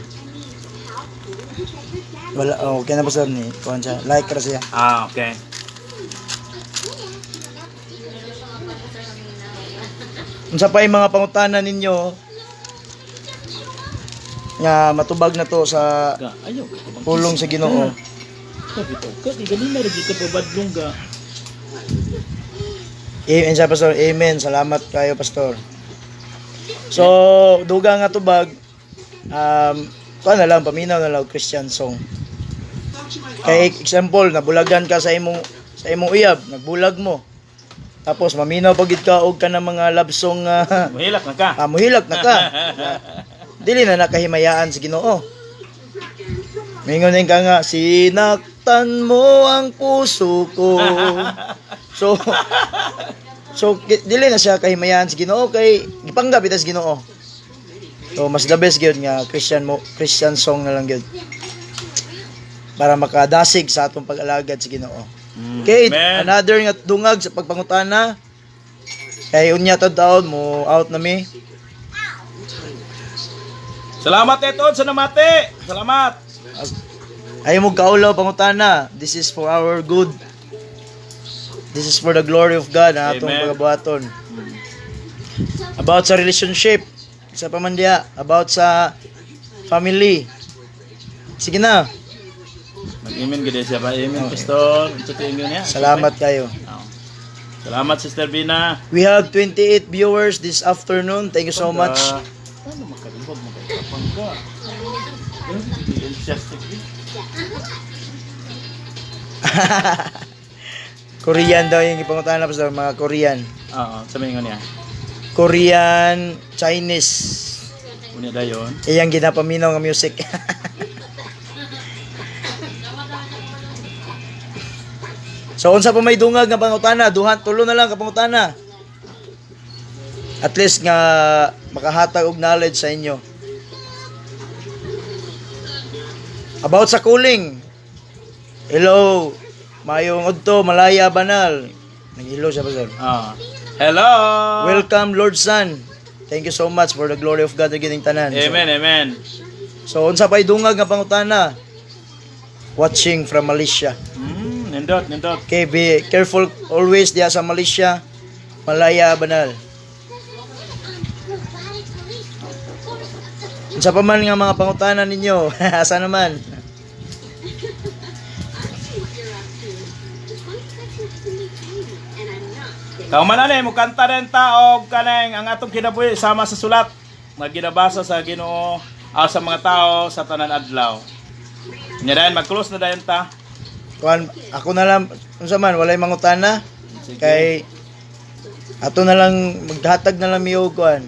Wala, okay na po sir ni kuhan siya. Like ra siya. Okay. Unsa pay mga pangutana ninyo nga matubag na to sa Ayaw. pulong sa Ginoo. Sabi to, kati ganina rin ka pabadlong ka. Amen sa pastor. Amen. Salamat kayo pastor. So, duga nga tubag kuha na lang, paminaw na lang Christian song. Kay example, nabulagan ka sa imong uyab, nagbulag mo. Tapos maminaw pagid ka og ka ng mga love song Mahilak na ka. muhilak na ka. Dili na nakahimayaan sa Ginoo. Mingon ka nga, sinaktan mo ang puso ko. So dili na siya kahimayaan sa Ginoo kay gipanggap ita sa Ginoo. So mas the best gyud nga Christian song na lang gyud. Para makadasig sa atong pag-alagad sa Ginoo. Okay, Amen. another nga dungag sa pagpangutana. Kay unya taon mo out na mi. Salamat Eton sa namate. Salamat. Ayaw mo kaulaw pangutana. This is for our good. This is for the glory of God ang atong Amen. pagabuhaton. About sa relationship sa pamandiya, about sa family. Sige na. Mag-amen gid siya ba? Amen pastor. Ito tingin niya. Salamat kayo. Salamat Sister Bina. We have 28 viewers this afternoon. Thank you so much. Ano makalimbog mo kay kapangga? Korean daw yung ipangutana pa sa mga Korean. Oo, sabi nga niya. Korean, Chinese. Unya dayon. Iyang ginapaminaw nga music. So unsa pa may dungag nga pangutana, tulo na lang ka pangutana. At least nga makahatag og knowledge sa inyo. About sa cooling. Hello. Mayong udto Malaya Banal. Nag-hello siya pastor. Hello. Welcome Lord Son. Thank you so much for the glory of God again tanan. Amen, amen. So unsa pay dungag nga pangutana? Watching from Malaysia. Nindot. Okay, be careful always diya sa Malaysia. Malaya Banal. Unsa pa man nga mga pangutana ninyo? Asa naman? Kaumanan mo kanta rin taog kaneng ang atong kinabuhi sama sa sulat nga ginabasa sa Ginoo sa mga tao sa tanan adlaw. Nya dayon mag-close na dayon ta. Kuan, ako na lang unsa man walay mangutana Sige. kay ato na lang maghatag na lang miyo kuan.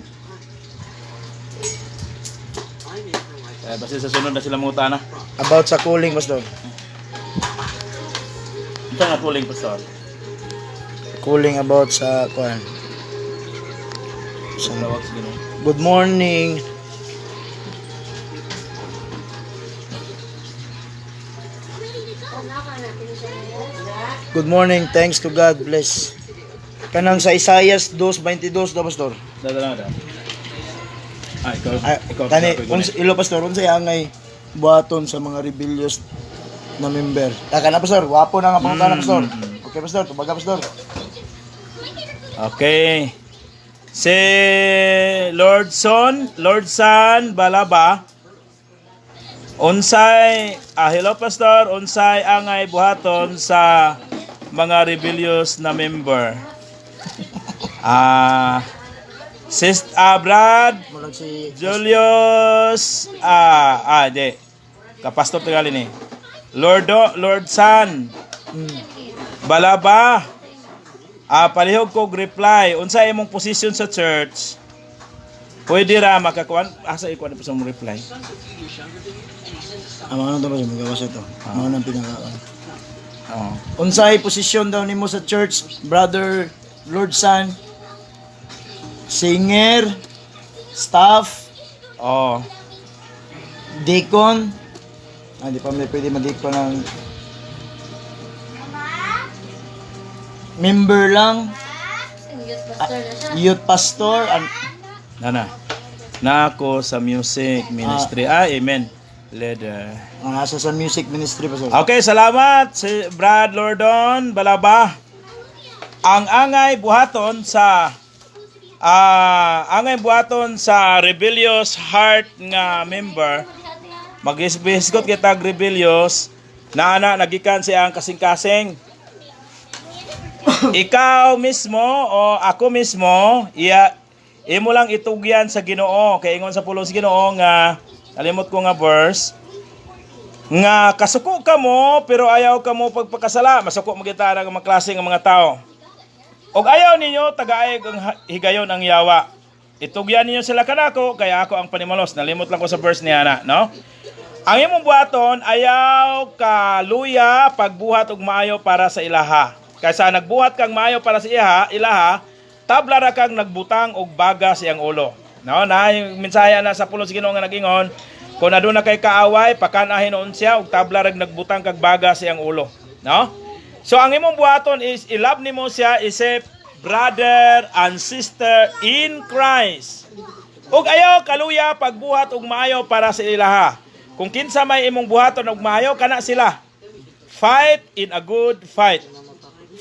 Basta sa sunod na sila muta na. About sa cooling, Pastor. Ito nga tuling, Pastor. Cooling about sa kuan. Sa lawag sa Ginoo. Good morning. Good morning. Thanks to God. Bless. Kanang sa Isaias 2:22 daw, Pastor. Dadala na. Ikaw. Ay, Ikaw. kani ilo, Pastor, unsay angay buhaton sa mga rebellious na member. Kana, Pastor, wapo na nga pangutana, Pastor. Okay, Pastor, tubaga, Pastor. Okay. Si Lord Son Balaba. Unsay, hello Pastor, unsay angay buhaton sa mga rebellious na member. Brad Murag si Julius, di. Kapastor tagali ni. Lord San Balaba. Palihog kog reply. Unsa imong position sa church? Pwede ra makakuan asa ikuan pa sa mong reply. ano to, Pastor, magawas ito. Ano nang pinaka. Unsay posisyon daw nimo sa church, Brother Lord San? Singer, staff, Oh. deacon. Di pa may pwede madikon ng member lang, youth pastor, Nana. Nako sa music ministry. Amen. Leader. nasa sa music ministry, Pastor. Okay, salamat si Brad Lordon Balaba. Ang angay buhaton sa rebellious heart nga member. Mag-isbiskot kita rebellious na nagikan siya ang kasing-kasing. Ikaw mismo o ako mismo, imo lang itugyan sa Ginoo. Kay ingon sa pulong sa Ginoo nga alimot ko nga verse nga kasuko ka mo pero ayaw ka mo pagpakasala. Masuko mo kita ng mga klase ng mga tao. Og ayaw ninyo tagaayog ang higayon ang yawa. Itugyan ninyo sila kanako kaya ako ang panimalos. Nalimot lang ko sa verse niya na, no? Ang imong buhaton ayaw ka luya pagbuhat og maayo para sa ilaha. Kaysa nagbuhat kang maayo para sa ilaha, tabla ra kang nagbutang og baga sa iyang ulo. No, na yung mensahe na sa pulong sa Ginoo nga nagingon, kung aduna kay kaaway, pakanahin noon siya og tabla ra nagbutang kag baga sa iyang ulo. No? So ang imong buhaton is ilab nimo siya isip brother and sister in Christ. Ug ayaw kaluya pagbuhat og maayo para sa ilaha. Kung kinsa may imong buhaton og maayo kana sila. Fight in a good fight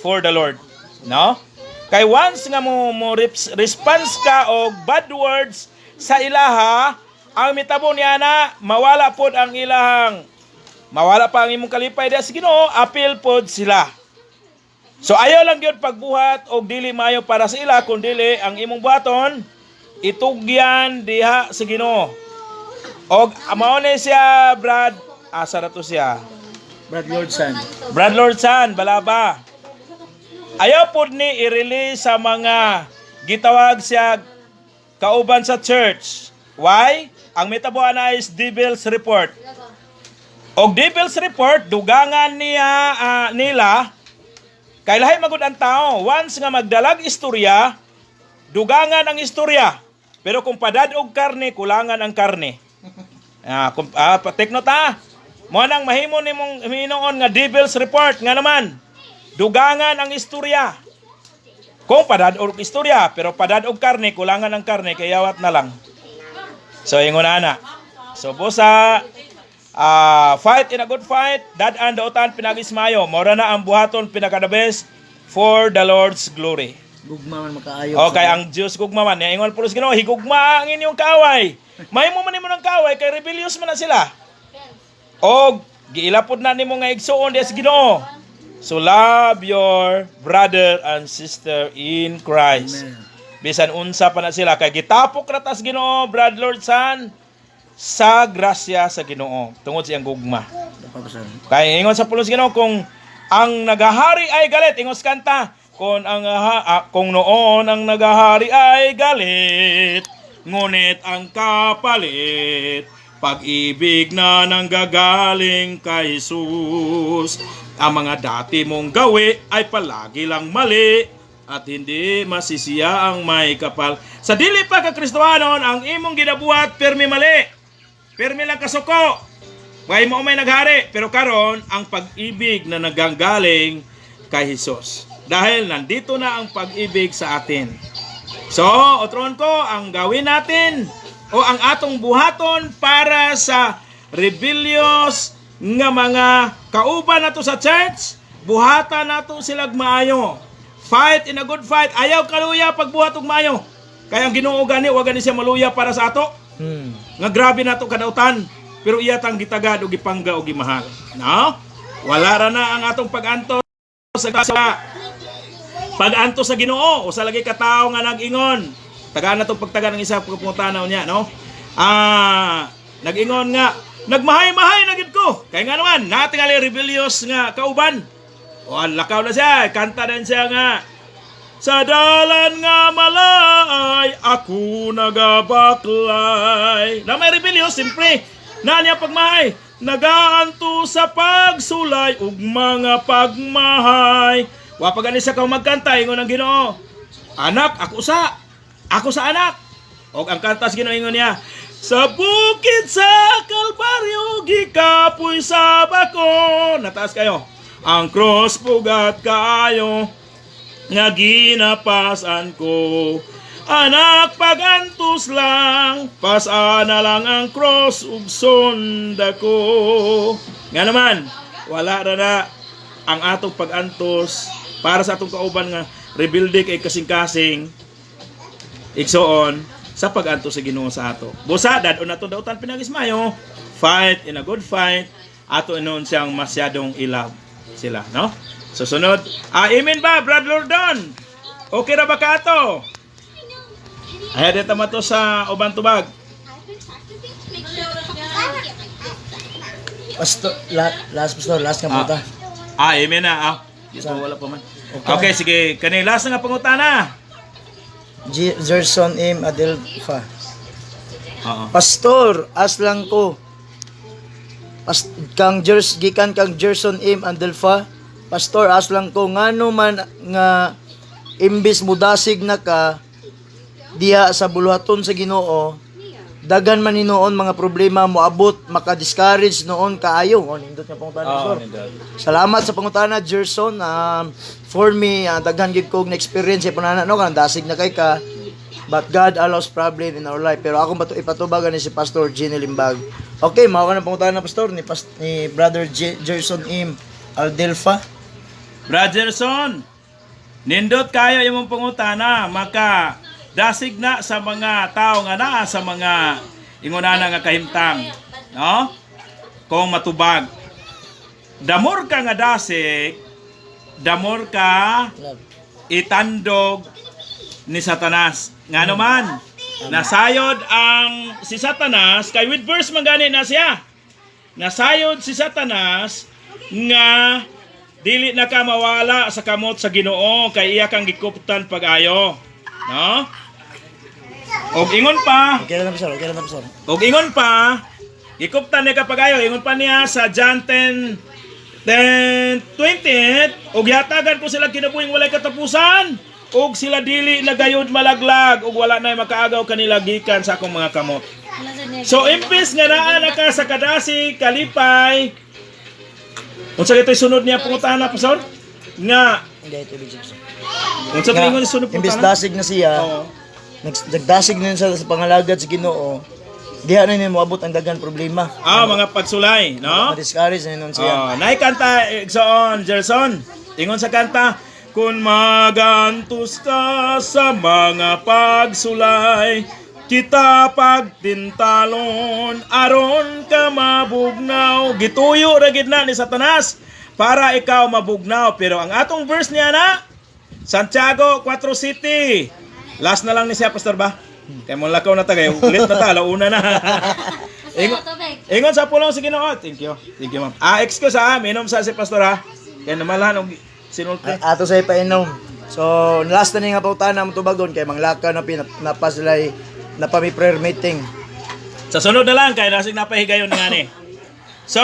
for the Lord. No? Kay once nga mo response ka og bad words sa ilaha, ang mitabo niya na mawala pod ang ilahang mawala pa ang imong kalipay diha sa Ginoo, apil pod sila. So ayaw lang gyud pagbuhat og dili maayo para sa ila kun dili ang imong buhaton itugyan diha sa Ginoo. Og mao ni siya Brad asa ra to siya. Brad Lord San. Brad Lord San Balaba. Ayaw po ni i-release sa mga gitawag siya kauban sa church. Why? Ang mitabuan na is Devil's Report. O Devil's Report, dugangan nila, kay lahi magud ang tao. Once nga magdalag istorya, dugangan ang istorya. Pero kung padadog karne, kulangan ang karne. Take note ha. Mo nang mahimo nimong hinoon nga Devil's Report nga naman. Dugangan ang istorya. Kung padadog istorya, pero padadog karne, kulangan ang karne, kayawat na lang. So, ingon na. So, busa, fight in a good fight, dadaan daotan pinagismayo. Mora na ang buhaton pinaka the best for the Lord's glory. Gugma man makaayo. Okay, ang Diyos gugma man. Ingon po sa Ginoo, higugma ang inyong kaaway. Mahimo man nimo ng kaaway, kay rebellious man na sila. O, giilapod na nimo nga igsuon diha sa Ginoo. So love your brother and sister in Christ. Amen. Bisan unsa pa na sila kay gitapok ra tas Ginoo, Brad Lord San sa grasya sa Ginoo tungod sa iyang gugma. Kay ingon sa pulos Ginoo kung ang nagahari ay galit, ingon sa kanta, kung noon ang nagahari ay galit, ngunit ang kapalit pag-ibig na nanggagaling kay Jesus. Ang mga dati mong gawi ay palagi lang mali at hindi masisiya ang may kapal. Sa dili pa ka Kristohanon, ang imong ginabuhat permi mali. Permi lang kasuko. Way mo may naghari, pero karon ang pag-ibig na naganggaling kay Jesus. Dahil nandito na ang pag-ibig sa atin. So, otron ko, ang gawin natin o ang atong buhaton para sa rebellious nga mga kauban nato sa church, buhatan nato silag maayo. Fight in a good fight. Ayaw kaluya pagbuhat og maayo. Kaya ang Ginoo gani wa gani siya maluya para sa ato. Nga grabe nato kadautan, pero iya tang gitagad og gipangga og gimahal. No? Wala ra na ang atong pag-anto sa pag-anto sa Ginoo o sa lagi ka tawo nga nag-ingon. Tagaan na itong pagtaga ng isa pagpungutanaw niya, no? Nag-ingon nga, nagmahay-mahay na gid ko. Kaya nga naman, natingali rebellious nga kauban. O, lakaw na siya, kanta din siya nga, sa dalan nga malay, ako nagabaklay. Na may rebellious, siyempre, na niya pagmahay, nagaanto sa pagsulay, ug mga pagmahay. Wapagani sa kang magkanta, ingon ang Ginoo, anak, ako sa anak. O ang kanta sa Ginoo, ingon niya, sa bukid sa Kalbaryo, gikapoy sa bako. Nataas kayo. Ang cross pugat kaayo, nga ginapasan ko. Anak, pagantos lang, pasana lang ang cross ug sonda ko. Nga naman, wala na ang atong pagantos para sa atong kauban nga rebuilde kay kasing-kasing igsoon sa pagantos sa Ginoo sa ato. Busa dadon nato dautan pinagismayo, fight in a good fight, ato inon siyang masyadong ilab sila, no? Susunod, amen ba, Brad Lordon? Okay ra ba ka ato? Ayan dito mato sa uban tubag. Pastor, last nga punta. Amen na. Dito wala pa man. Okay, sige. Kani last nga pangutana. Gerson M. Adelfa. Oo. Pastor, aslang ko. Gikan kang Gerson M. Adelfa. Pastor, aslang ko ngano man nga imbis mudasig na ka diha sa buluhaton sa Ginoo, dagan man ni noon mga problema moabot, maka-discourage noon kaayo. Nindot nga pangutana, Pastor. Salamat sa pangutana, Gerson. For me, daghan gid ko na experience sa panana no kan dasig na kay ka. But God allows problem in our life. Pero ako ipatubagan ni si Pastor Gene Limbag. Okay, mao ka na pangutana, Pastor, ni Brother Gerson M. Aldelfa. Brother Gerson, nindot kayo imong pangutana, maka dasig na sa mga tao nga naa sa mga ingonana nga kahimtang, no? Kung matubag. Damor ka nga dasig, damor ka itandog ni Satanas. Nga naman, nasayod ang si Satanas, kay with verse man gani na siya. Nasayod si Satanas nga dili na ka mawala sa kamot sa Ginoo kay iya kang gikuptan pag-ayo. No? Og ingon pa, Okay na, Pastor. og ingon pa, gikuptan niya kapag ayo, ingon pa niya sa John 10:20, og yatagan ko sila kinabuhing walay katapusan, og sila dili nagayod malaglag, og wala na makaagaw kanila gikan sa akong mga kamot. So imbes nga naa na ka sa kadasi, kalipay, unsa gito'y sunod niya pangutana, Pastor? Nga, Hindi ito ibig sabihin. unsa gingon ni sunod Imbis pangutana? dasig na siya, Oo. nagdasig na sa pangalagad sa Ginoo, diha na niya moabot ang daghan problema. Mga pagsulay, no? Ma-discourage na nun siya. Naikanta, Igsoon, Gerson. Ingon sa kanta, kung magantos ka sa mga pagsulay, kita pagtintalon, aron ka mabugnaw. Gituyo ra gid na ni Satanas para ikaw mabugnaw. Pero ang atong verse niya na, Santiago 4:7. Last na lang ni siya, Pastor ba? Kaya mo lakaw na tagay. Ulit na ta, launa na. Ingon sa pulong sa Ginoo. Thank you, ma'am. Excuse minom sa si Pastor ha. Kaya namalan og sinulti. Ato sa ipainom. So, last na niya nga pautana mo tubagon kay manglaka na napasilay na pami prayer meeting. Sa sunod na lang, kaya nasig napahigayon nga ni. So,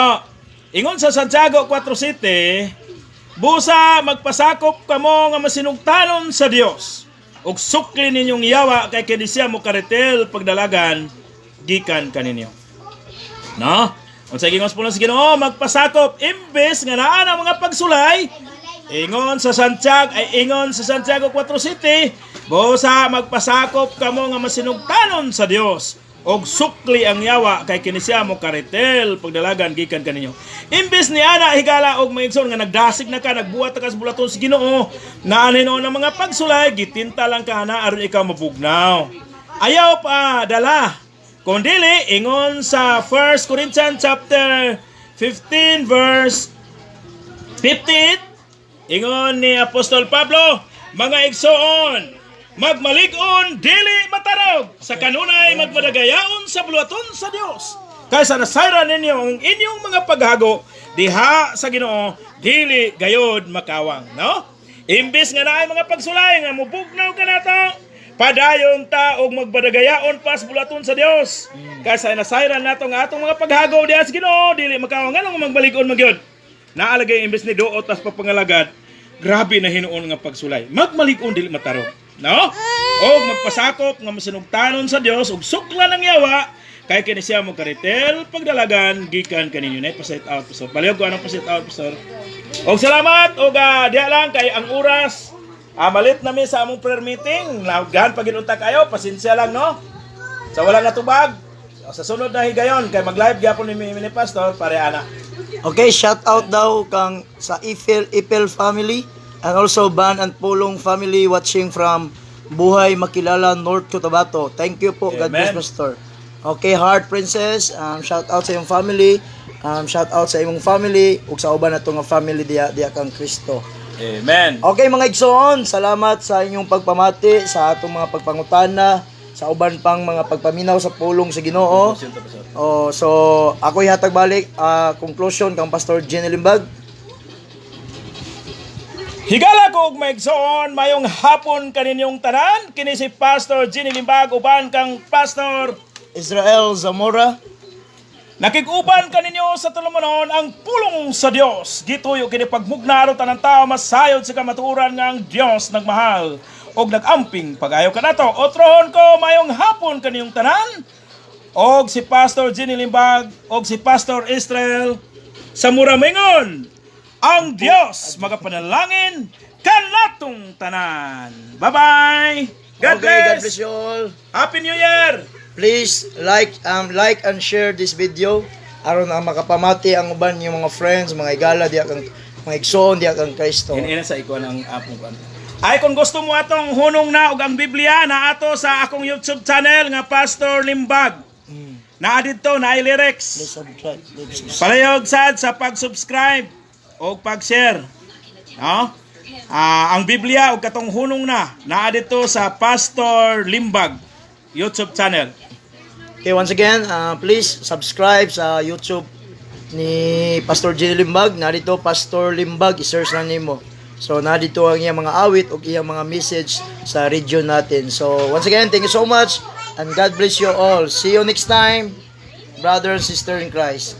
ingon sa Santiago 4:7, busa magpasakop kamo nga masinugtanon sa Dios ug sukli ninyong yawa kay kini siya mo karitel pagdalagan gikan kaninyo. No? Unsa gingos po sa Ginoo, magpasakop imbes nga naa na mga pagsulay. Ingon sa Santiago 4:7, busa magpasakop kamo nga masinugtanon sa Dios og sukli ang yawa kay kini siya mo karitel pagdalagan gikan kaninyo. Imbes ni ana higala og maigsoon nga nagdasig na ka, nagbuhat ka sa bulaton sa Ginoo, naanin ng mga pagsulay, gitinta lang ka na aron ikaw mabugnaw. Ayaw pa dala. Kundili ingon sa 1 Corinthians chapter 15 verse 58, ingon ni Apostol Pablo, mga igsoon, magmalig-on dili matarog, sa kanunay magmadagayaon sa buluhaton sa Dios. Kaysa nasayran ninyo ang inyong mga paghago diha sa Ginoo, dili gayod makawang, no? Imbis nga naay mga pagsulay nga mubugnaw ka nato, padayon ta og magbadagayaon pas bulaton sa Dios. Kaysa nasayran nato nga atong mga paghago diha sa Ginoo, dili makawang nganong magbalig-on magyud. Naalagay imbes ni duot tas papangalagad, grabe na hinuon nga pagsulay. Magmalig-on dili matarog, no? Og magpasakop nga masinugtanon sa Dios ug sukla ng yawa kay kini siya mo karitel pagdalagan gikan kaninyo. Nay pasit out pastor. Palihog ko anong pasit out pastor. Og salamat og diha lang kay ang oras malit na mi sa among prayer meeting. Nagahan paginunta kayo, pasensya lang no. Sa wala natubag. Sa sunod na higayon kay mag-live gyapon ni pastor pare ana. Okay, shout out daw kang sa Ipil family and also Ban and Pulong family watching from Buhay Makilala, North Cotabato. Thank you po. God bless, Amen. Pastor. Okay, Heart Princess, shout out sa iyong family. Shout out sa imong family ug sa uban nato nga family diya kang Kristo. Amen. Okay mga igsoon, salamat sa inyong pagpamati sa atong mga pagpangutana, sa uban pang mga pagpaminaw sa pulong sa Ginoo. So ako ihatag balik conclusion kang Pastor Jenny Limbag. Higala ko og maigsoon, mayong hapon kaninyong tanan. Kini si Pastor Jenny Limbag uban kang Pastor Israel Zamora. nakig-uban kaninyo sa tulumanon ang pulong sa Dios. Gituyo kini pagmugnaro tanang tao masayod sa kamatuoran nga ang Dios nagmahal og nagamping pagayo kanato. Otrohon ko mayong hapon kaninyong tanan. Og si Pastor Jenny Limbag og si Pastor Israel Zamora mingon. Ang Dios magapanalangin kanatong tanan. Bye-bye. God God bless. bless you all. Happy New Year. Please like and share this video aron ang makapamati ang uban yung mga friends, mga igala diya kang mga igsoon diya kang Kristo. Ina sa ikuan ang apong kan. Ay kung gusto mo atong hunong na og ang Biblia na ato sa akong YouTube channel nga Pastor Limbag. Naa dito na lyrics. Please subscribe. Palayog sad sa pag-subscribe o pag-share. No? Ang Biblia o katong hunong na naa dito sa Pastor Limbag YouTube channel. Okay, once again, please subscribe sa YouTube ni Pastor Jenny Limbag. Narito Pastor Limbag, i-search lang nimo. So narito ang iyang mga awit o iyang mga message sa region natin. So once again, thank you so much and God bless you all. See you next time, brother and sister in Christ.